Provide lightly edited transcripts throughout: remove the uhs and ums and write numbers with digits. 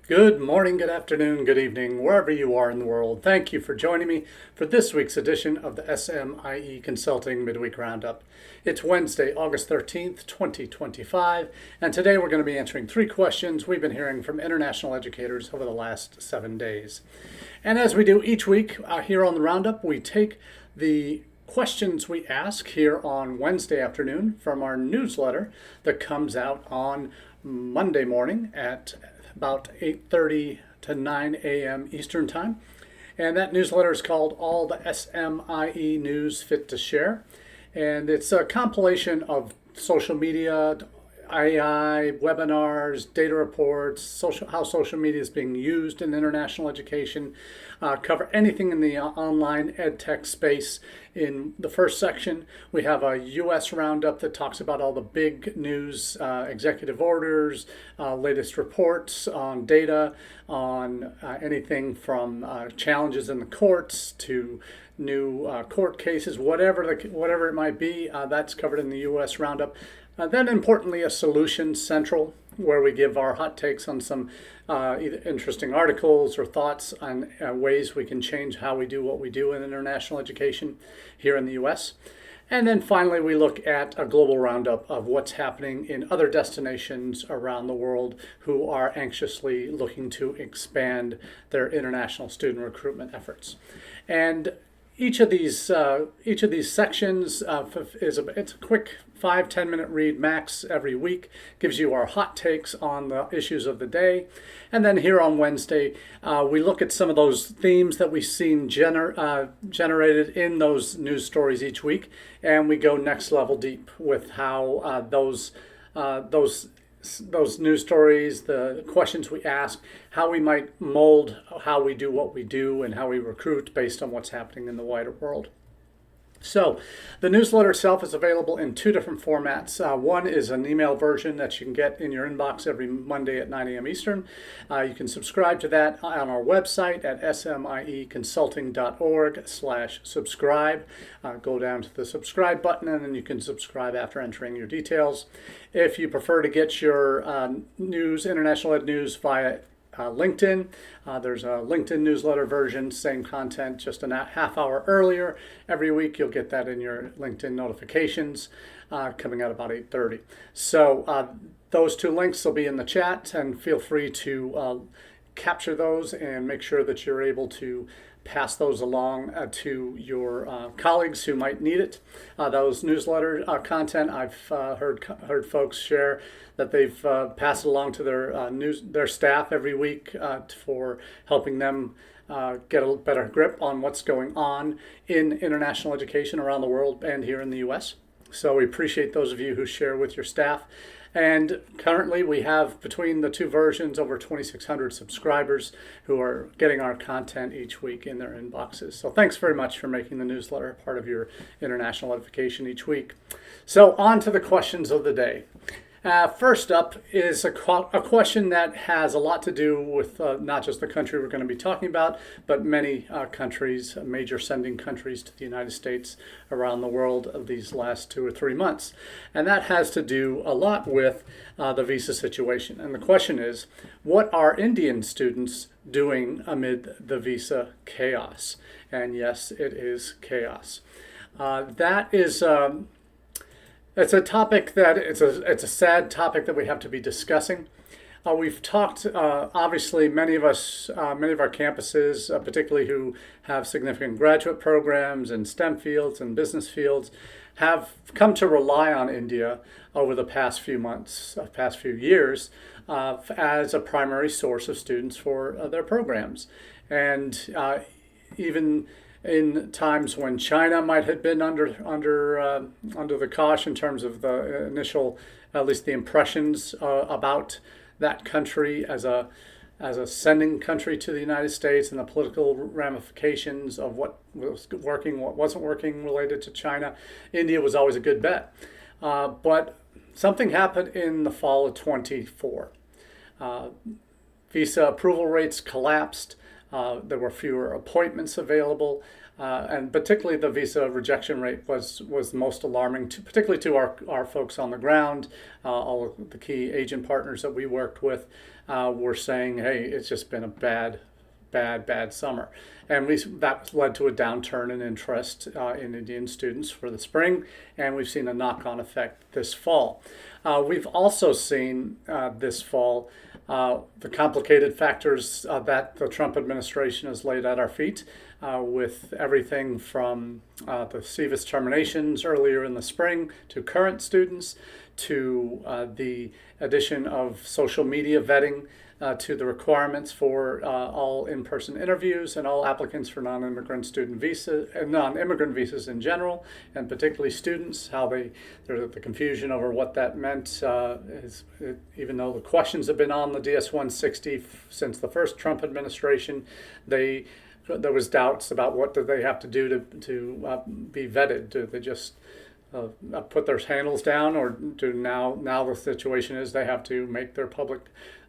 Good morning, good afternoon, good evening, wherever you are in the world. Thank you for joining me for this week's edition of the SMIE Consulting Midweek Roundup. It's Wednesday, August 13th, 2025, and today we're going to be answering three questions we've been hearing from international educators over the last 7 days. And as we do each week here on the Roundup, we take the questions we ask here on Wednesday afternoon from our newsletter that comes out on Monday morning at about 8:30 to 9 a.m. Eastern Time. And that newsletter is called All the SMIE News Fit to Share. And it's a compilation of social media, AI, webinars, data reports, how social media is being used in international education, cover anything in the online ed tech space. In the first section, we have a U.S. roundup that talks about all the big news, executive orders, latest reports on data, on anything from challenges in the courts to new court cases, whatever it might be, that's covered in the U.S. roundup. Then importantly, a solution central where we give our hot takes on some either interesting articles or thoughts on ways we can change how we do what we do in international education here in the U.S. And then finally, we look at a global roundup of what's happening in other destinations around the world who are anxiously looking to expand their international student recruitment efforts. And each of these sections it's a quick 5-10 minute read max every week, gives you our hot takes on the issues of the day. And then here on Wednesday, we look at some of those themes that we've seen generated in those news stories each week, and we go next level deep with how those news stories, the questions we ask, how we might mold how we do what we do and how we recruit based on what's happening in the wider world. So the newsletter itself is available in two different formats. One is an email version that you can get in your inbox every Monday at 9 a.m. Eastern. You can subscribe to that on our website at smieconsulting.org/subscribe. Go down to the subscribe button and then you can subscribe after entering your details. If you prefer to get your international ed news via LinkedIn. There's a LinkedIn newsletter version, same content, just a half hour earlier. Every week you'll get that in your LinkedIn notifications coming out about 8:30. So those two links will be in the chat, and feel free to capture those and make sure that you're able to pass those along to your colleagues who might need it. Those newsletter content, I've heard folks share that they've passed it along to their staff every week for helping them get a better grip on what's going on in international education around the world and here in the U.S. So we appreciate those of you who share with your staff. And currently we have, between the two versions, over 2,600 subscribers who are getting our content each week in their inboxes. So thanks very much for making the newsletter part of your international education each week. So on to the questions of the day. First up is a question that has a lot to do with not just the country we're going to be talking about, but many countries, major sending countries to the United States around the world of these last 2 or 3 months. And that has to do a lot with the visa situation. And the question is, what are Indian students doing amid the visa chaos? And yes, it is chaos. That is... It's a topic that it's a sad topic that we have to be discussing. We've talked, obviously, many of our campuses, particularly who have significant graduate programs in STEM fields and business fields, have come to rely on India over the past few months, past few years, as a primary source of students for their programs. And even in times when China might have been under the cosh in terms of the initial, at least the impressions about that country as a sending country to the United States and the political ramifications of what was working, what wasn't working related to China, India was always a good bet. But something happened in the fall of 24. Visa approval rates collapsed. There were fewer appointments available. And particularly the visa rejection rate was most alarming, particularly to our folks on the ground. All of the key agent partners that we worked with were saying, hey, it's just been a bad summer. And that led to a downturn in interest in Indian students for the spring, and we've seen a knock-on effect this fall. We've also seen this fall the complicated factors that the Trump administration has laid at our feet, with everything from the SEVIS terminations earlier in the spring to current students, to the addition of social media vetting to the requirements for all in-person interviews and all applicants for non-immigrant student visa and non-immigrant visas in general, and particularly students. There's the confusion over what that meant. Even though the questions have been on the DS-160 since the first Trump administration, there was doubts about what do they have to do to be vetted. Do they just put their handles down, or do now the situation is they have to make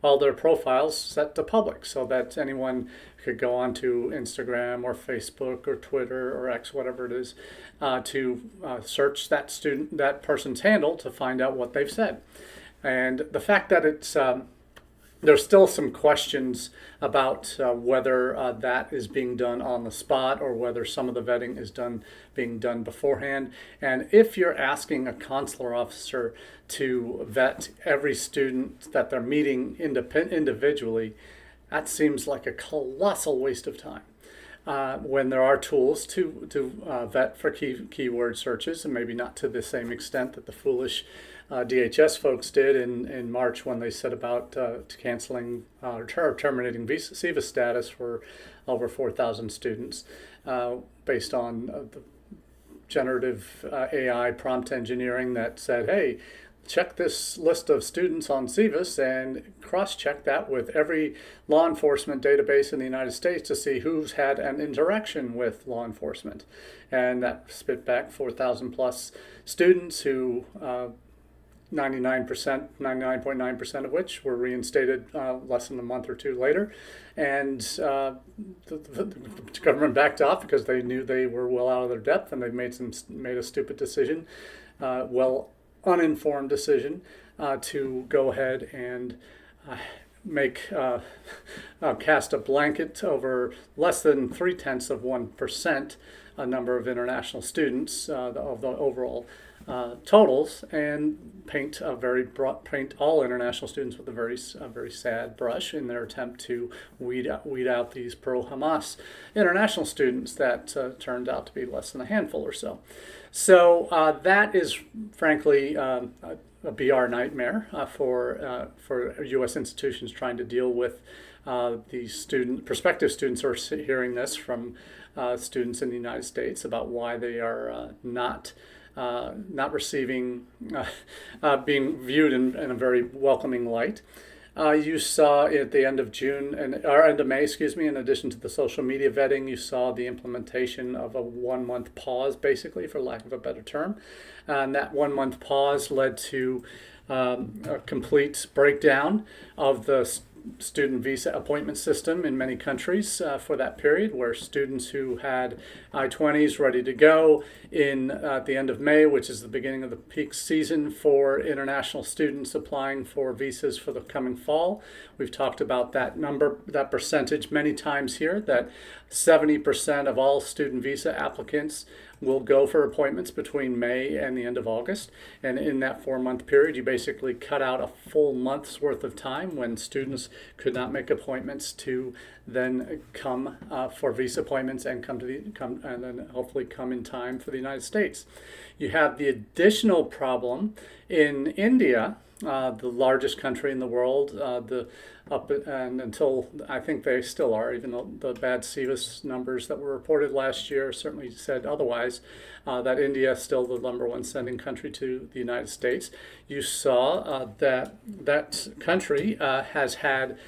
all their profiles set to public, so that anyone could go onto Instagram or Facebook or Twitter or X, whatever it is, to search that person's handle to find out what they've said. And the fact that there's still some questions about whether that is being done on the spot or whether some of the vetting is being done beforehand. And if you're asking a consular officer to vet every student that they're meeting individually, that seems like a colossal waste of time. When there are tools to vet for keyword searches, and maybe not to the same extent that the foolish DHS folks did in March when they set about canceling or terminating SEVIS status for over 4,000 students based on the generative AI prompt engineering that said, hey, check this list of students on SEVIS and cross-check that with every law enforcement database in the United States to see who's had an interaction with law enforcement. And that spit back 4,000 plus students who 99.9% of which were reinstated less than a month or two later. And the government backed off because they knew they were well out of their depth, and they made a stupid decision, uninformed decision, to go ahead and cast a blanket over less than 0.3% a number of international students of the overall totals, and paint all international students with a very sad brush in their attempt to weed out these pro-Hamas international students that turned out to be less than a handful or so. So that is frankly a BR nightmare for U.S. institutions trying to deal with these prospective students who are hearing this from students in the United States about why they are not receiving, being viewed in a very welcoming light. You saw at the end of end of May, in addition to the social media vetting, you saw the implementation of a 1-month pause, basically, for lack of a better term. And that 1-month pause led to a complete breakdown of the student visa appointment system in many countries for that period, where students who had I-20s ready to go at the end of May, which is the beginning of the peak season for international students applying for visas for the coming fall. We've talked about that percentage many times here, that 70% of all student visa applicants will go for appointments between May and the end of August. And in that 4-month period, you basically cut out a full month's worth of time when students could not make appointments to then come for visa appointments and and then hopefully come in time for the United States. You have the additional problem in India, the largest country in the world, and until I think they still are, even though the bad SEVIS numbers that were reported last year certainly said otherwise, that India is still the #1 sending country to the United States. You saw that country has had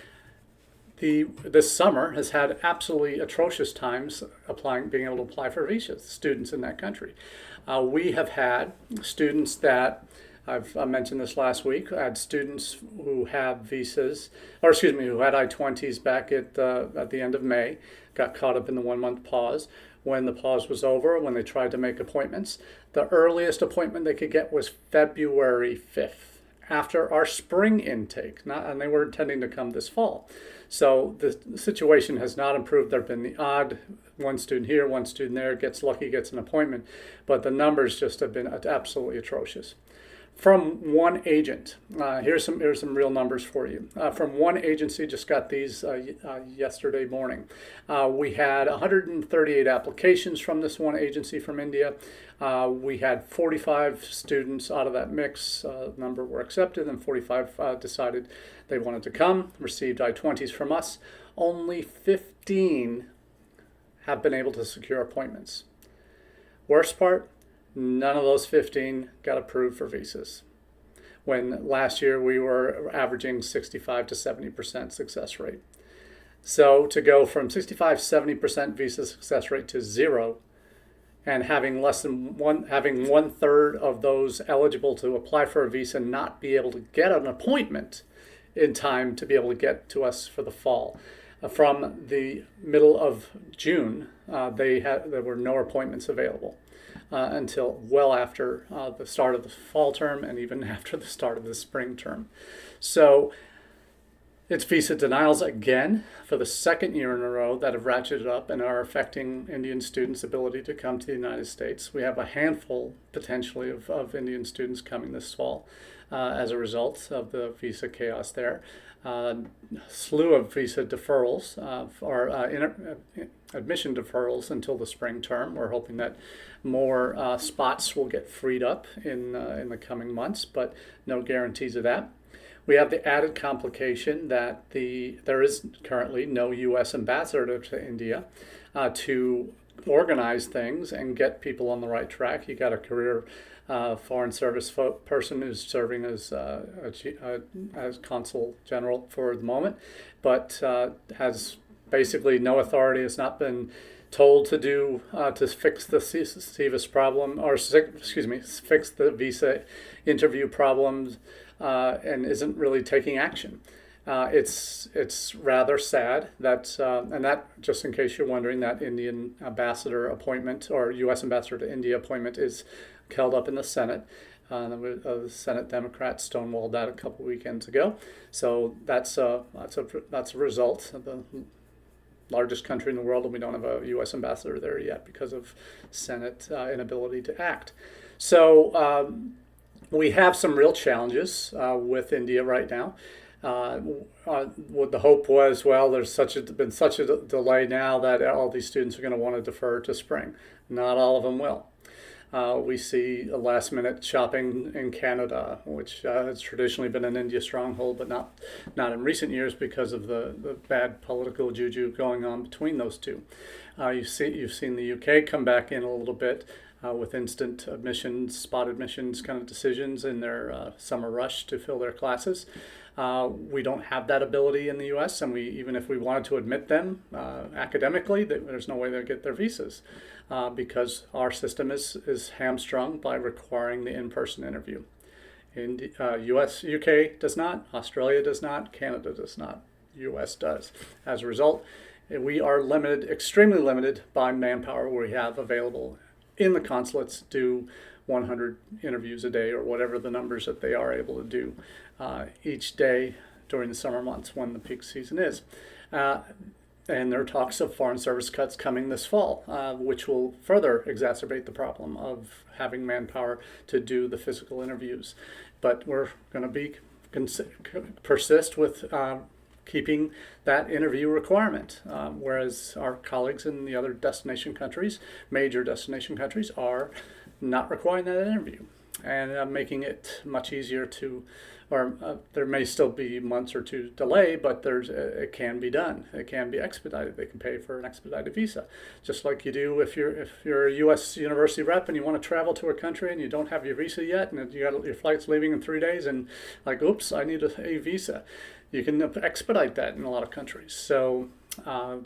this summer has had absolutely atrocious times being able to apply for visas, students in that country. We have had students that I mentioned this last week. I had students who had visas, or excuse me, who had I-20s back at the end of May, got caught up in the 1-month pause. When the pause was over, when they tried to make appointments, the earliest appointment they could get was February 5th, after our spring intake, and they were intending to come this fall. So the situation has not improved. There have been the odd one student here, one student there, gets lucky, gets an appointment, but the numbers just have been absolutely atrocious. From one agent, here's some real numbers for you. From one agency, just got these yesterday morning. We had 138 applications from this one agency from India. We had 45 students out of that mix. Number were accepted, and 45 decided they wanted to come, received I-20s from us. Only 15 have been able to secure appointments. Worst part, none of those 15 got approved for visas, when last year we were averaging 65 to 70% success rate. So to go from 65-70% visa success rate to zero, and having having 1/3 of those eligible to apply for a visa not be able to get an appointment in time to be able to get to us for the fall. From the middle of June, there were no appointments available until well after the start of the fall term, and even after the start of the spring term. So it's visa denials again for the second year in a row that have ratcheted up and are affecting Indian students' ability to come to the United States. We have a handful potentially of Indian students coming this fall as a result of the visa chaos there. Slew of visa deferrals or admission deferrals until the spring term. We're hoping that more spots will get freed up in the coming months, but no guarantees of that. We have the added complication that there is currently no U.S. ambassador to India to organize things and get people on the right track. You got a career foreign service person who's serving as consul general for the moment, but has basically no authority. Has not been told to do to fix the CVIS problem, or fix the visa interview problems, and isn't really taking action. It's rather sad that, and that, just in case you're wondering, that Indian ambassador appointment, or U.S. ambassador to India appointment, is held up in the Senate. The Senate Democrats stonewalled that a couple weekends ago. So that's a result of the largest country in the world, and we don't have a U.S. ambassador there yet because of Senate inability to act. So we have some real challenges with India right now. What the hope was, well, there's been such a delay now that all these students are going to want to defer to spring. Not all of them will. We see a last-minute shopping in Canada, which has traditionally been an India stronghold, but not in recent years because of the bad political juju going on between those two. You've seen the UK come back in a little bit with instant admissions, spot admissions kind of decisions in their summer rush to fill their classes. We don't have that ability in the U.S., and even if we wanted to admit them academically, there's no way they'll get their visas because our system is hamstrung by requiring the in-person interview. In U.S., UK does not, Australia does not, Canada does not, U.S. does. As a result, we are limited, extremely limited by manpower we have available in the consulates to do 100 interviews a day, or whatever the numbers that they are able to do each day during the summer months when the peak season is. And there are talks of foreign service cuts coming this fall, which will further exacerbate the problem of having manpower to do the physical interviews. But we're going to persist with keeping that interview requirement, whereas our colleagues in the other destination countries, major destination countries, are not requiring that interview, and making it much easier to, or there may still be months or two delay, but it can be done. It can be expedited. They can pay for an expedited visa, just like you do if you're a U.S. university rep and you want to travel to a country and you don't have your visa yet, and you got your flight's leaving in 3 days, and like, oops, I need a visa. You can expedite that in a lot of countries. So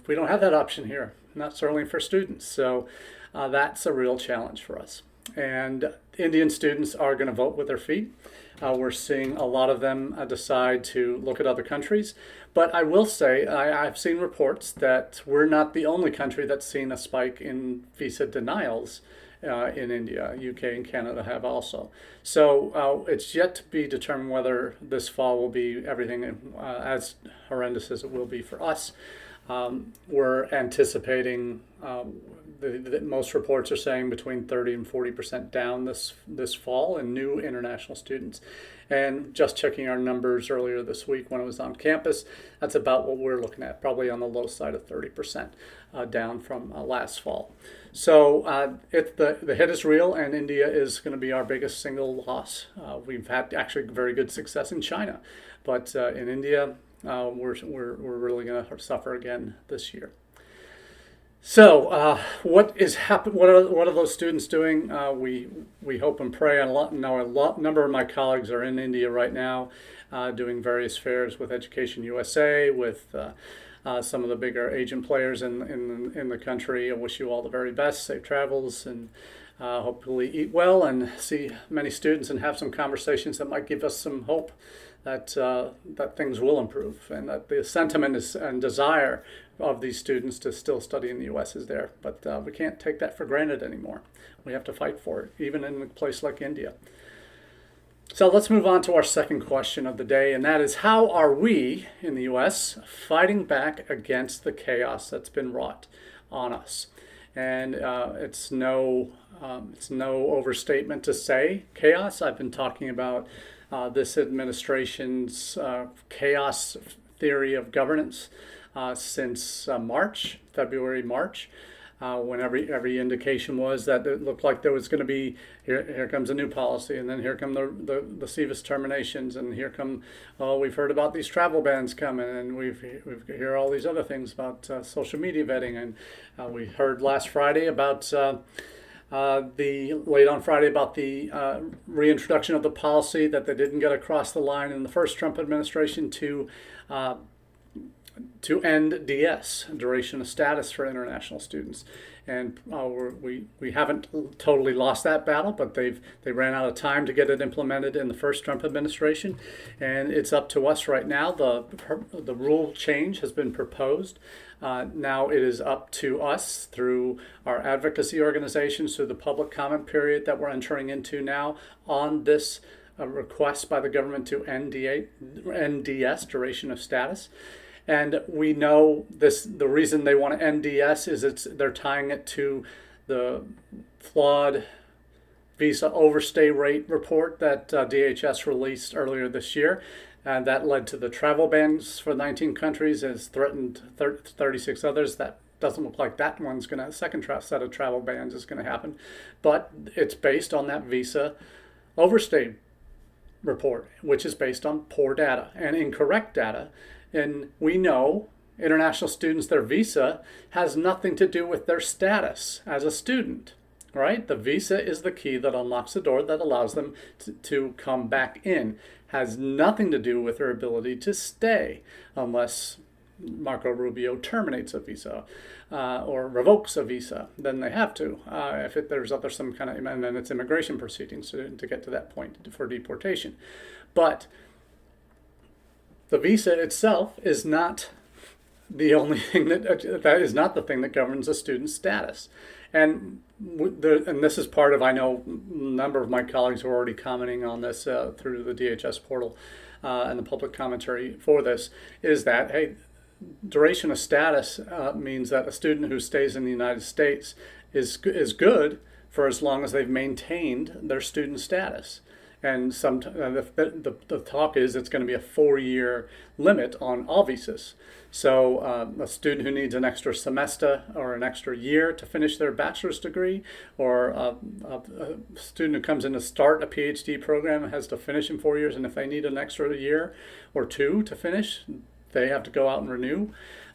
we don't have that option here, not certainly for students. So that's a real challenge for us. and Indian students are going to vote with their feet. We're seeing a lot of them decide to look at other countries. But I will say, I've seen reports that we're not the only country that's seen a spike in visa denials in India. UK and Canada have also. So it's yet to be determined whether this fall will be everything as horrendous as it will be for us. We're anticipating most reports are saying between 30 and 40% down this fall in new international students. And just checking our numbers earlier this week when I was on campus, that's about what we're looking at, probably on the low side of 30% down from last fall. So the hit is real, and India is going to be our biggest single loss. We've had actually very good success in China, but in India, we're really going to suffer again this year. So what is happen? What are those students doing? We hope and pray. And a number of my colleagues are in India right now, doing various fairs with Education USA, with some of the bigger agent players in the country. I wish you all the very best, safe travels, and hopefully eat well and see many students and have some conversations that might give us some hope that things will improve, and that the sentiment and desire of these students to still study in the U.S. is there. But we can't take that for granted anymore. We have to fight for it, even in a place like India. So let's move on to our second question of the day, and that is, how are we in the U.S. fighting back against the chaos that's been wrought on us? And it's no overstatement to say chaos. I've been talking about this administration's chaos theory of governance since February, March, when every indication was that it looked like there was going to be, here comes a new policy, and then here come the SEVIS terminations, and here come, we've heard about these travel bans coming, and we hear all these other things about social media vetting, and we heard last Friday about late on Friday about the reintroduction of the policy that they didn't get across the line in the first Trump administration to end DS, duration of status for international students. And we haven't totally lost that battle, but they ran out of time to get it implemented in the first Trump administration, and it's up to us right now. The rule change has been proposed. Now it is up to us through our advocacy organizations, through the public comment period that we're entering into now on this request by the government to end DS, duration of status. And we know the reason they want to end DS is they're tying it to the flawed visa overstay rate report that DHS released earlier this year. And that led to the travel bans for 19 countries, and has threatened 36 others. That doesn't look like that one's going to, second set of travel bans is going to happen. But it's based on that visa overstay report, which is based on poor data and incorrect data. And we know international students, their visa has nothing to do with their status as a student, right? The visa is the key that unlocks the door that allows them to come back in. Has nothing to do with their ability to stay, unless Marco Rubio terminates a visa or revokes a visa. Then they have to, if there's some kind of, and then it's immigration proceedings to get to that point for deportation. But the visa itself is not the only thing that is not the thing that governs a student's status. And this is part of, I know a number of my colleagues are already commenting on this through the DHS portal and the public commentary for this, is that, hey, duration of status means that a student who stays in the United States is good for as long as they've maintained their student status. And the talk is it's going to be a 4-year limit on all visas. So a student who needs an extra semester or an extra year to finish their bachelor's degree, or a student who comes in to start a PhD program has to finish in 4 years, and if they need an extra year or 2 to finish, they have to go out and renew.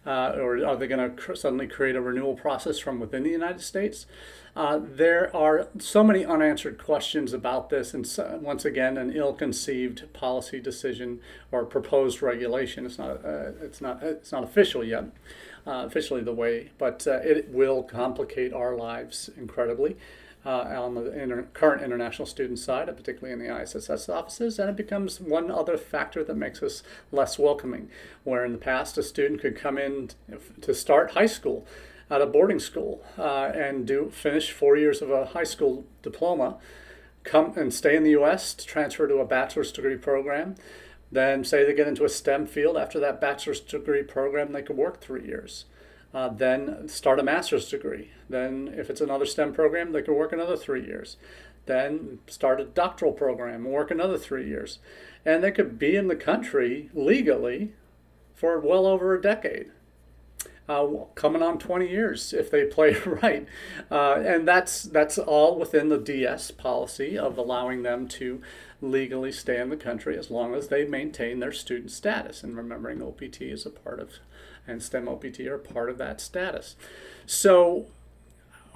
Or are they going to suddenly create a renewal process from within the United States? There are so many unanswered questions about this, and once again, an ill-conceived policy decision or proposed regulation. It's not official yet, officially the way, but it will complicate our lives incredibly. on the current international student side, particularly in the ISSS offices, and it becomes one other factor that makes us less welcoming, where in the past a student could come in to start high school at a boarding school and finish 4 years of a high school diploma, come and stay in the U.S. to transfer to a bachelor's degree program. Then say they get into a STEM field. After that bachelor's degree program, they could work 3 years. Then start a master's degree. Then if it's another STEM program, they could work another 3 years. Then start a doctoral program and work another 3 years. And they could be in the country legally for well over a decade. Coming on 20 years if they play right. And that's all within the DS policy of allowing them to legally stay in the country as long as they maintain their student status. And remembering OPT is a part of, and STEM OPT are part of that status. So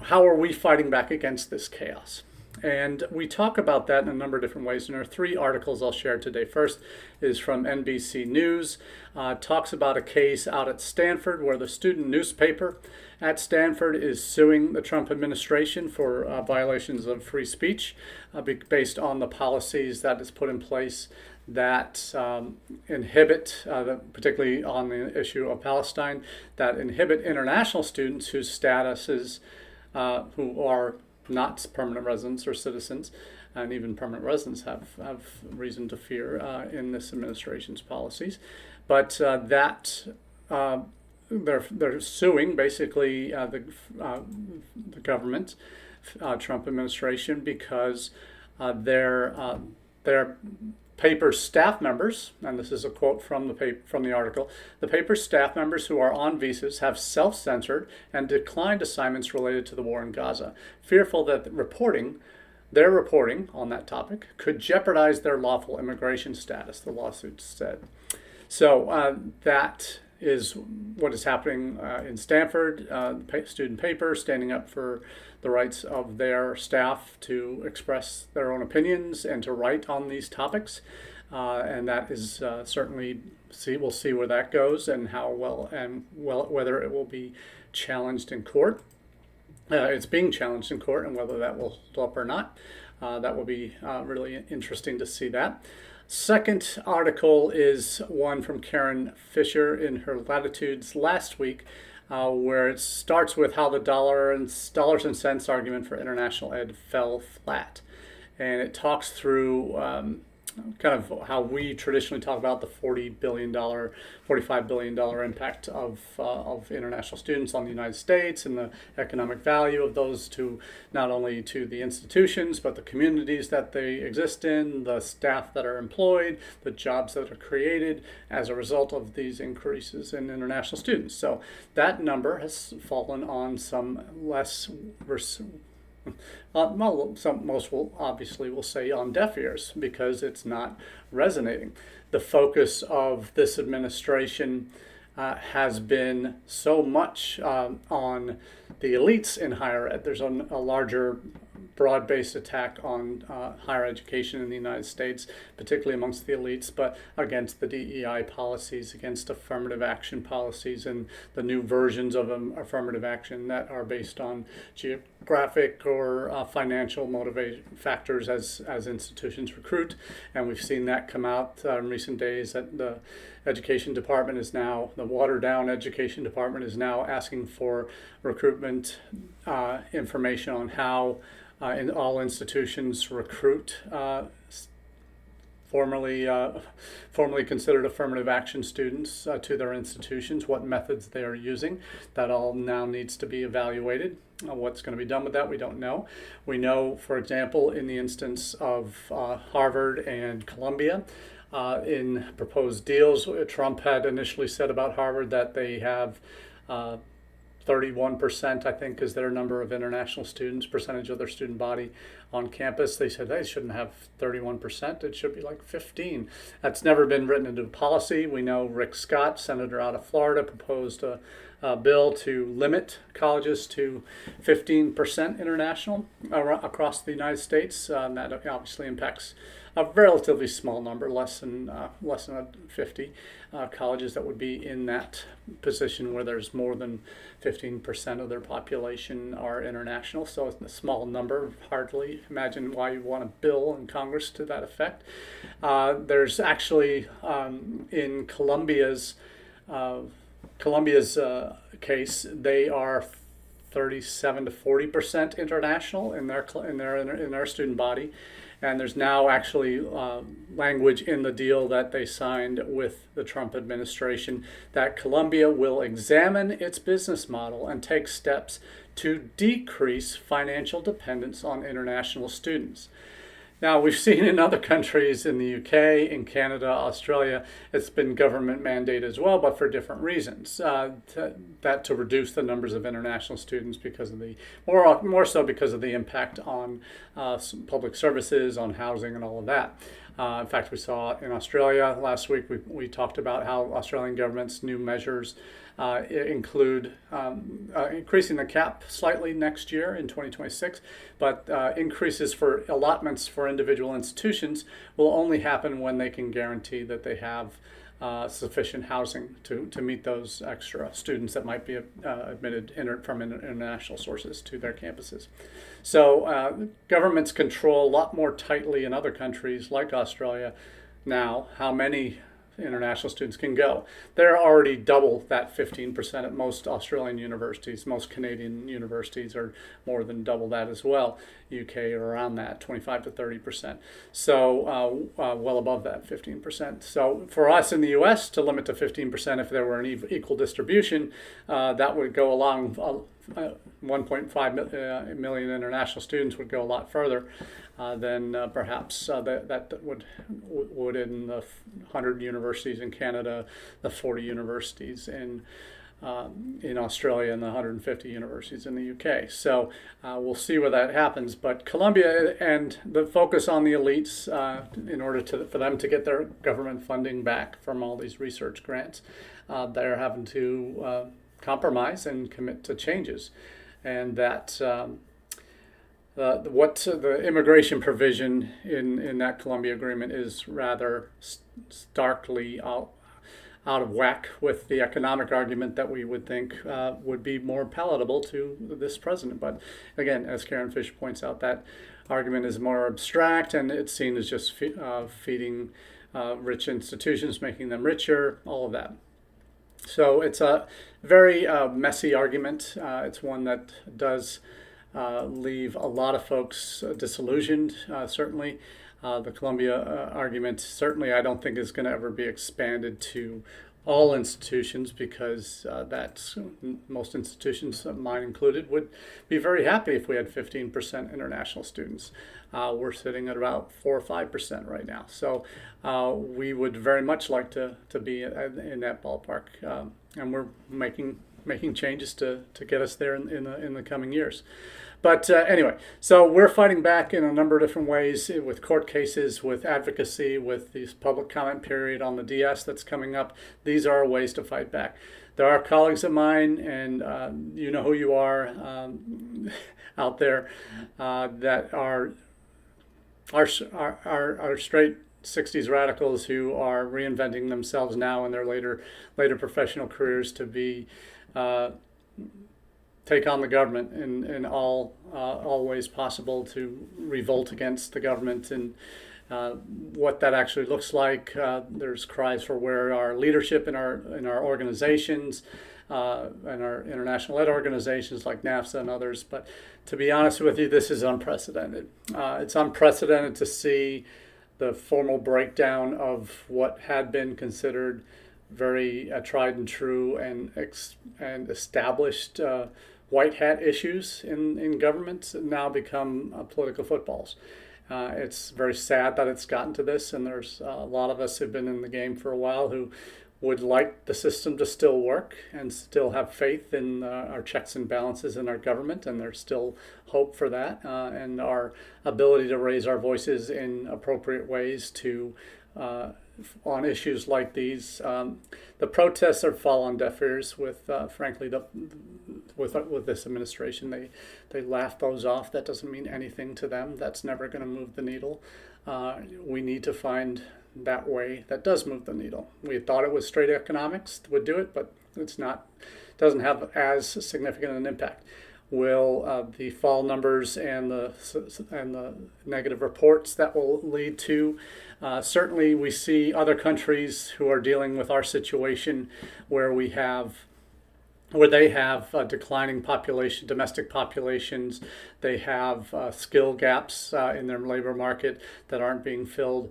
how are we fighting back against this chaos? And we talk about that in a number of different ways. And there are 3 articles I'll share today. First is from NBC News. Talks about a case out at Stanford where the student newspaper at Stanford is suing the Trump administration for violations of free speech based on the policies that is put in place that inhibit, particularly on the issue of Palestine, that inhibit international students whose statuses, who are not permanent residents or citizens, and even permanent residents have reason to fear in this administration's policies. But they're suing basically the government, Trump administration, because their paper's staff members, and this is a quote from the article, the paper's staff members who are on visas have self-censored and declined assignments related to the war in Gaza, fearful that their reporting on that topic could jeopardize their lawful immigration status, the lawsuit said. So that is what is happening in Stanford, student paper standing up for the rights of their staff to express their own opinions and to write on these topics. And that is certainly, we'll see where that goes and whether it will be challenged in court. It's being challenged in court, and whether that will hold up or not. That will be really interesting to see that. Second article is one from Karen Fisher in her Latitudes last week, where it starts with how the dollars and cents argument for international ed fell flat. And it talks through kind of how we traditionally talk about the $45 billion impact of international students on the United States and the economic value of those to not only to the institutions, but the communities that they exist in, the staff that are employed, the jobs that are created as a result of these increases in international students. So that number has fallen on some less most will obviously say on deaf ears because it's not resonating. The focus of this administration has been so much on the elites in higher ed. There's a larger broad-based attack on higher education in the United States, particularly amongst the elites, but against the DEI policies, against affirmative action policies, and the new versions of affirmative action that are based on geographic or financial motivation factors as institutions recruit. And we've seen that come out in recent days that the education department is now, the watered-down education department is now asking for recruitment information on how in all institutions recruit formerly considered affirmative action students to their institutions, what methods they are using. That all now needs to be evaluated. What's going to be done with that, we don't know. We know, for example, in the instance of Harvard and Columbia, in proposed deals, Trump had initially said about Harvard that they have 31%, I think, is their number of international students, percentage of their student body on campus. They said they shouldn't have 31%. It should be like 15. That's never been written into policy. We know Rick Scott, senator out of Florida, proposed a bill to limit colleges to 15% international across the United States. That obviously impacts a relatively small number, less than 50 colleges that would be in that position where there's more than 15% of their population are international. So it's a small number. Hardly imagine why you want a bill in Congress to that effect. There's actually in Columbia's case, they are 37 to 40% international in their student body. And there's now actually language in the deal that they signed with the Trump administration that Columbia will examine its business model and take steps to decrease financial dependence on international students. Now, we've seen in other countries, in the UK, in Canada, Australia, it's been government mandated as well, but for different reasons. To reduce the numbers of international students because of more so because of the impact on public services, on housing, and all of that. In fact, we saw in Australia last week, we talked about how Australian government's new measures include increasing the cap slightly next year in 2026, but increases for allotments for individual institutions will only happen when they can guarantee that they have sufficient housing to meet those extra students that might be admitted from international sources to their campuses. So governments control a lot more tightly in other countries like Australia now how many international students can go. They're already double that 15% at most Australian universities. Most Canadian universities are more than double that as well. UK are around that, 25 to 30%. So well above that 15%. So for us in the US to limit to 15%, if there were an equal distribution, that would go along 1.5 million international students would go a lot further than perhaps that would in the 100 universities in Canada, the 40 universities in Australia, and the 150 universities in the UK. So we'll see where that happens. But Columbia and the focus on the elites in order for them to get their government funding back from all these research grants, they're having to compromise and commit to changes. And that the immigration provision in that Columbia agreement is rather starkly out of whack with the economic argument that we would think would be more palatable to this president. But again, as Karen Fish points out, that argument is more abstract, and it's seen as just feeding rich institutions, making them richer, all of that. So it's a very messy argument. It's one that does leave a lot of folks disillusioned, certainly. The Columbia argument, certainly I don't think is going to ever be expanded to all institutions, because most institutions, mine included, would be very happy if we had 15% international students. We're sitting at about 4 or 5% right now. So we would very much like to be in that ballpark, and we're making changes to get us there in the coming years. But anyway, so we're fighting back in a number of different ways, with court cases, with advocacy, with this public comment period on the DS that's coming up. These are ways to fight back. There are colleagues of mine, and you know who you are out there, that are straight 60s radicals who are reinventing themselves now in their later professional careers to be take on the government in all ways possible, to revolt against the government, and what that actually looks like. There's cries for where our leadership in our organizations, and our international ed organizations like NAFSA and others. But to be honest with you, this is unprecedented. It's unprecedented to see the formal breakdown of what had been considered very tried and true and established white hat issues in government now become political footballs. It's very sad that it's gotten to this, and there's a lot of us who've been in the game for a while who would like the system to still work and still have faith in our checks and balances in our government, and there's still hope for that, and our ability to raise our voices in appropriate ways to on issues like these. The protests have fallen on deaf ears with, frankly, with this administration. They laugh those off. That doesn't mean anything to them. That's never going to move the needle. We need to find that way that does move the needle. We thought it was straight economics would do it, but it's not. Doesn't have as significant an impact. Will the fall numbers and the negative reports that will lead to? Certainly, we see other countries who are dealing with our situation, where they have declining population, domestic populations. They have skill gaps in their labor market that aren't being filled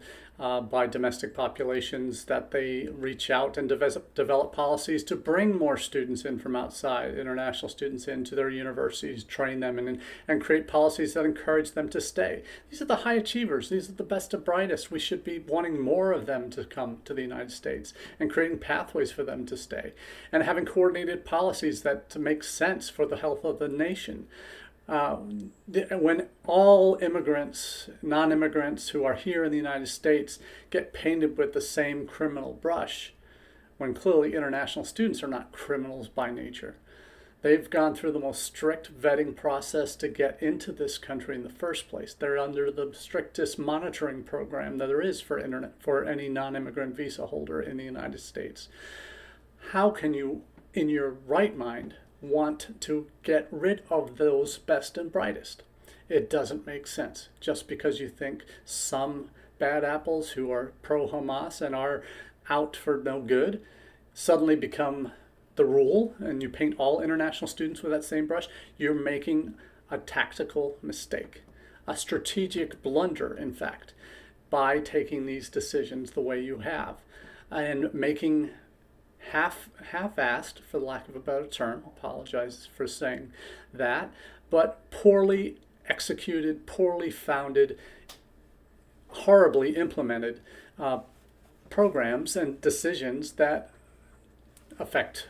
by domestic populations, that they reach out and develop policies to bring more students in from outside, international students into their universities, train them, and create policies that encourage them to stay. These are the high achievers. These are the best and brightest. We should be wanting more of them to come to the United States and creating pathways for them to stay and having coordinated policies that make sense for the health of the nation. When all immigrants, non-immigrants who are here in the United States get painted with the same criminal brush, when clearly international students are not criminals by nature. They've gone through the most strict vetting process to get into this country in the first place. They're under the strictest monitoring program that there is for any non-immigrant visa holder in the United States. How can you, in your right mind, want to get rid of those best and brightest? It doesn't make sense. Just because you think some bad apples who are pro-Hamas and are out for no good suddenly become the rule, and you paint all international students with that same brush, you're making a tactical mistake, a strategic blunder, in fact, by taking these decisions the way you have and making half-assed, for lack of a better term, apologize for saying that, but poorly executed, poorly founded, horribly implemented programs and decisions that affect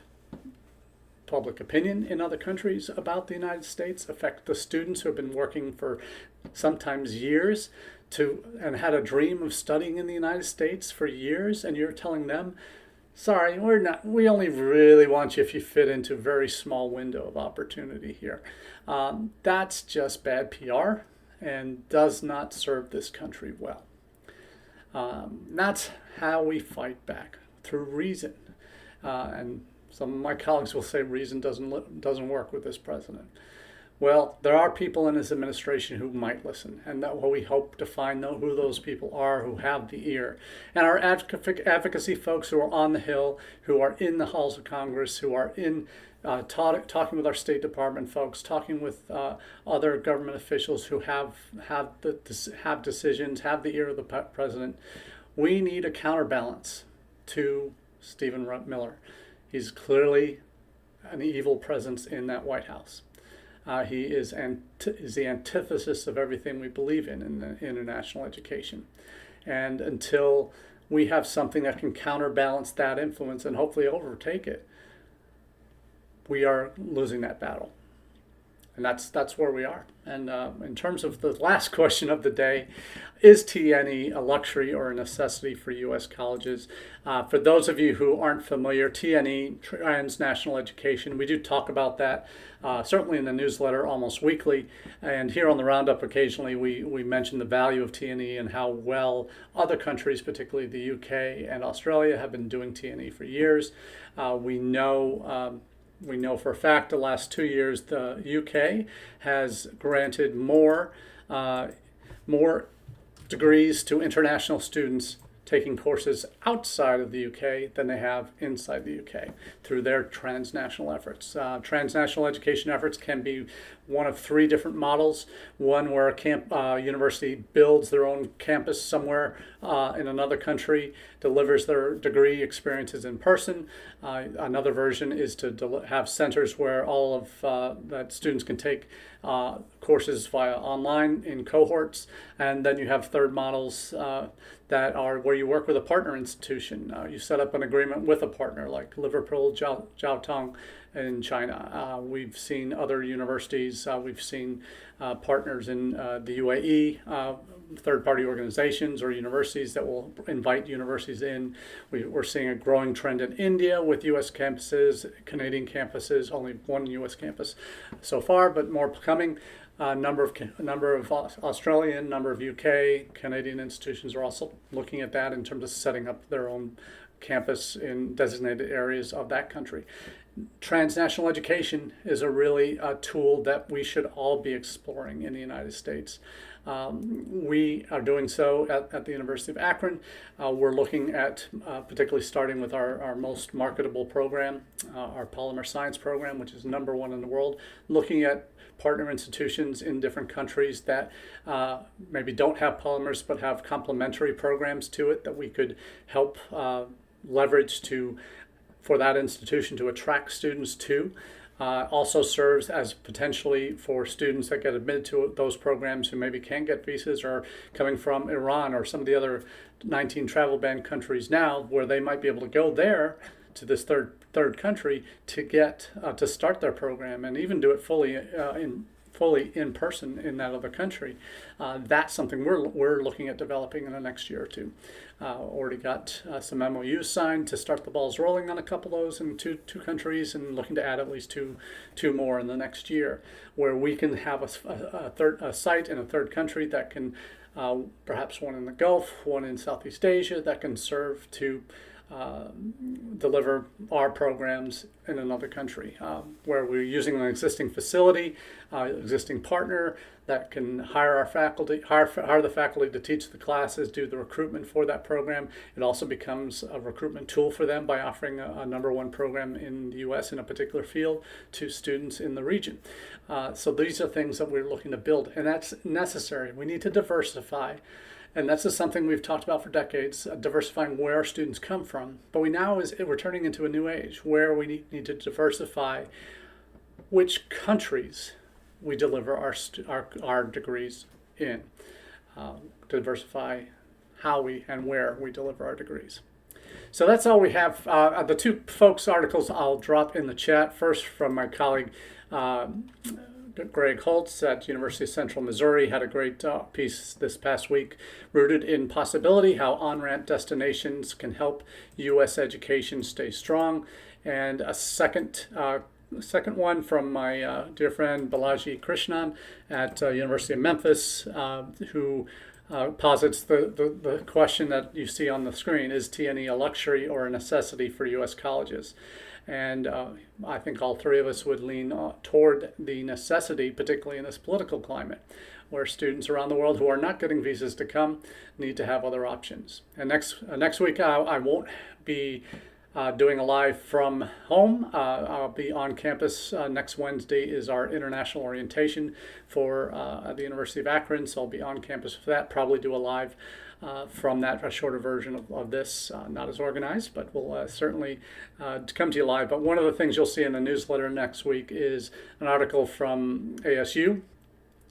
public opinion in other countries about the United States, affect the students who have been working for sometimes years and had a dream of studying in the United States for years, and you're telling them, sorry, we only really want you if you fit into a very small window of opportunity here. That's just bad PR and does not serve this country well. That's how we fight back, through reason. And some of my colleagues will say reason doesn't work with this president. Well, there are people in his administration who might listen, and that we hope to find who those people are who have the ear. And our advocacy folks who are on the Hill, who are in the halls of Congress, who are in talking with our State Department folks, talking with other government officials who have decisions, have the ear of the president. We need a counterbalance to Stephen Miller. He's clearly an evil presence in that White House. He is the antithesis of everything we believe in international education. And until we have something that can counterbalance that influence and hopefully overtake it, we are losing that battle. And that's where we are. And in terms of the last question of the day, is TNE a luxury or a necessity for U.S. colleges? For those of you who aren't familiar, TNE, transnational education, we do talk about that, certainly in the newsletter almost weekly. And here on the Roundup, occasionally we mention the value of TNE and how well other countries, particularly the UK and Australia, have been doing TNE for years. We know for a fact the last 2 years the UK has granted more degrees to international students taking courses outside of the UK than they have inside the UK through their transnational efforts. Transnational education efforts can be one of three different models. One where a university builds their own campus somewhere in another country, delivers their degree experiences in person. Another version is to have centers where all of that students can take courses via online in cohorts. And then you have third models that are where you work with a partner institution. You set up an agreement with a partner like Liverpool, Jiaotong in China. We've seen other universities, we've seen partners in the UAE, third-party organizations or universities that will invite universities in. We're seeing a growing trend in India with US campuses, Canadian campuses, only one US campus so far, but more coming. Number of Australian, number of UK, Canadian institutions are also looking at that in terms of setting up their own campus in designated areas of that country. Transnational education is a tool that we should all be exploring in the United States. We are doing so at the University of Akron. We're looking at, particularly starting with our most marketable program, our polymer science program, which is #1 in the world, looking at partner institutions in different countries that maybe don't have polymers but have complementary programs to it that we could help leverage for that institution to attract students to. Also serves as potentially for students that get admitted to those programs who maybe can't get visas or coming from Iran or some of the other 19 travel ban countries now, where they might be able to go there to this third country to get to start their program and even do it fully in person in that other country. That's something we're looking at developing in the next year or two. Already got some MOUs signed to start the balls rolling on a couple of those in two countries, and looking to add at least two more in the next year, where we can have a site in a third country that can, perhaps one in the Gulf, one in Southeast Asia, that can serve to deliver our programs in another country, where we're using an existing facility, existing partner that can hire the faculty to teach the classes, do the recruitment for that program. It also becomes a recruitment tool for them by offering a #1 program in the US in a particular field to students in the region. So these are things that we're looking to build, and that's necessary. We need to diversify. And that's just something we've talked about for decades, diversifying where our students come from. But we're turning into a new age where we need to diversify which countries we deliver our degrees in, diversify how and where we deliver our degrees. So that's all we have. The two folks' articles I'll drop in the chat. First, from my colleague Greg Holtz at University of Central Missouri had a great piece this past week, Rooted in Possibility, How On-Ramp Destinations Can Help U.S. Education Stay Strong. And a second one from my dear friend Balaji Krishnan at University of Memphis, who posits the question that you see on the screen: is TNE a luxury or a necessity for U.S. colleges? And I think all three of us would lean toward the necessity, particularly in this political climate, where students around the world who are not getting visas to come need to have other options. And next week I won't be doing a live from home. I'll be on campus. Next Wednesday is our international orientation for at the University of Akron, so I'll be on campus for that. Probably do a live from that, a shorter version of this, not as organized, but we'll certainly come to you live. But one of the things you'll see in the newsletter next week is an article from ASU,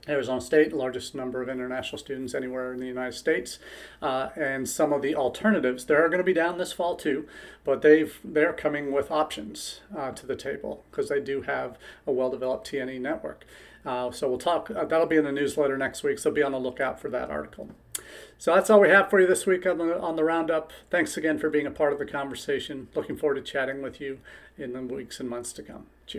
Arizona State, largest number of international students anywhere in the United States, and some of the alternatives. They're going to be down this fall too, but they're coming with options to the table because they do have a well-developed TNE network. So we'll talk, that'll be in the newsletter next week, so be on the lookout for that article. So that's all we have for you this week on the Roundup. Thanks again for being a part of the conversation. Looking forward to chatting with you in the weeks and months to come. Cheers.